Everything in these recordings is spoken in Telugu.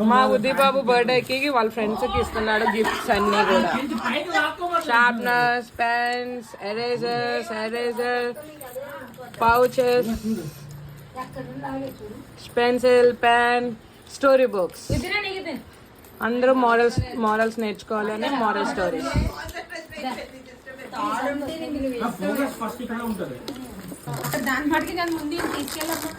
మా ఉదయ్ బాబు బర్త్డేకి వాళ్ళ ఫ్రెండ్స్ కి ఇస్తున్నాడు గిఫ్ట్స్ అన్ని కూడా. Sharpeners, pens, eraser, pouches, pencil, pen, story books. అందరూ మోరల్స్ నేర్చుకోవాలని మోరల్ స్టోరీస్. దాని మటుకి నేను ముందు తీసుకెళ్ళమ్మా.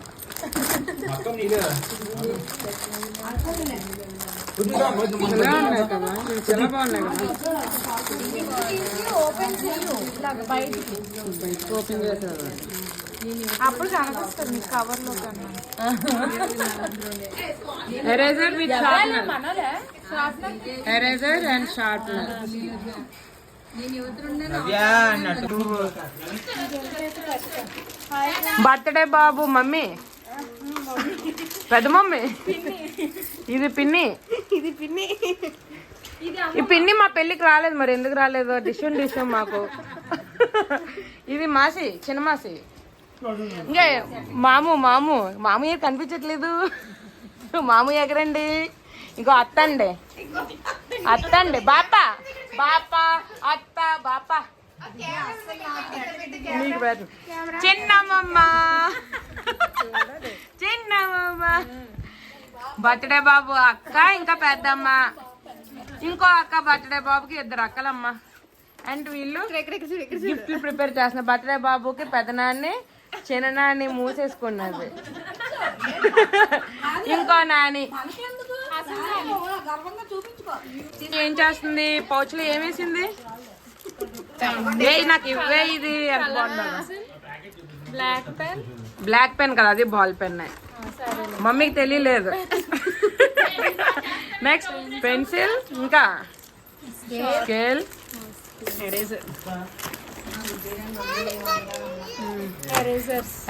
చాలా బాగున్నాయి కదా. ఓపెన్ చేసారు అప్పుడు కనిపిస్తుంది మీకు కవర్ లో కన్నా. Eraser with eraser and sharpener. Birthday Babu mummy, పెద్ద మమ్మీ, ఇది పిన్ని. ఈ పిన్ని మా పెళ్ళికి రాలేదు, మరి ఎందుకు రాలేదు? డిషం మాకు. ఇది మాసి, చిన్న మాసి. ఇంకా మామయ్య కనిపించట్లేదు. మామయ్య ఎగరండి. ఇంకో అత్తండి బాపా అత్త బాపా. చిన్నమ్మ బర్త్డే బాబు అక్క, ఇంకా పెద్దమ్మ, ఇంకో అక్క. బర్త్డే బాబుకి 2 అక్కలమ్మ. అండ్ వీళ్ళు గిఫ్ట్లు ప్రిపేర్ చేస్తున్నారు. బర్త్డే బాబుకి పెద్దనాన్ని, చిన్ననాన్ని మూసేసుకున్నది. ఇంకో నాని ఏం చేస్తుంది? పౌచ్లో ఏమేసింది? నాకు ఇవే. ఇది ఎంత బాగుంటుంది. బ్లాక్ పెన్ కదా, అది బాల్ పెన్. మమ్మీకి తెలియలేదు. నెక్స్ట్ పెన్సిల్, ఇంకా స్కేల్,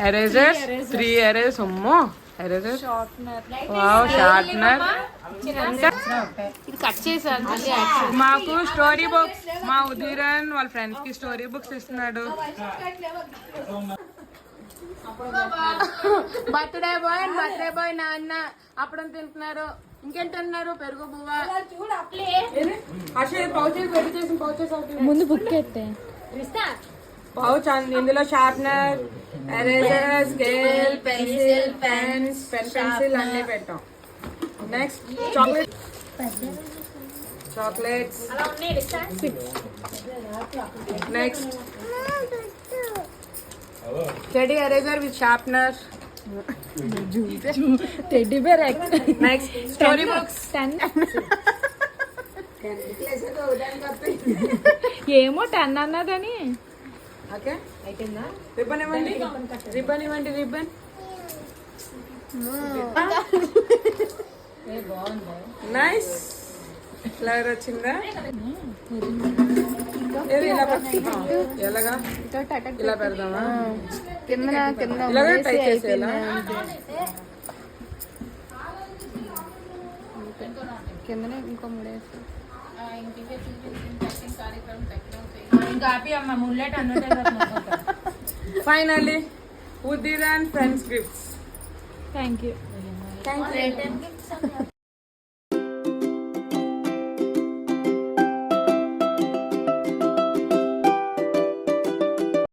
ఎరేజర్స్ 3 ఎరేజర్స్. అమ్మో, ఎరేజర్, షార్ప్నర్. మాకు స్టోరీ బుక్స్, మా ఉదీరన్ వాళ్ళ ఫ్రెండ్స్ కి స్టోరీ బుక్స్ ఇస్తున్నాడు. బర్త్డే బాయ్ నాన్న అప్పుడు తింటున్నారు. ఇంకేంటున్నారు? పెరుగు బువ్వ. ముందు బుక్ ఎత్తే పౌచ్ అంది. ఇందులో sharpener, eraser, scale, pencil, pens, pencil అన్నీ పెట్టాం. Next chocolates. Next teddy eraser with sharpener. Teddy bear. Next story books. ఏమో 10 అన్నదని. ఓకే, రిబ్బన్ ఇవ్వండి. Ribbon nice. ఫ్లవర్ వచ్చిందా? ఎలాగా ఇలా పెడదామా? ఇలాగా టైప్ చేసేలా. కిందనే ఇంకో 3 వేసి ఫైనల్లీ ఉదీర్ and friends gifts. Thank you.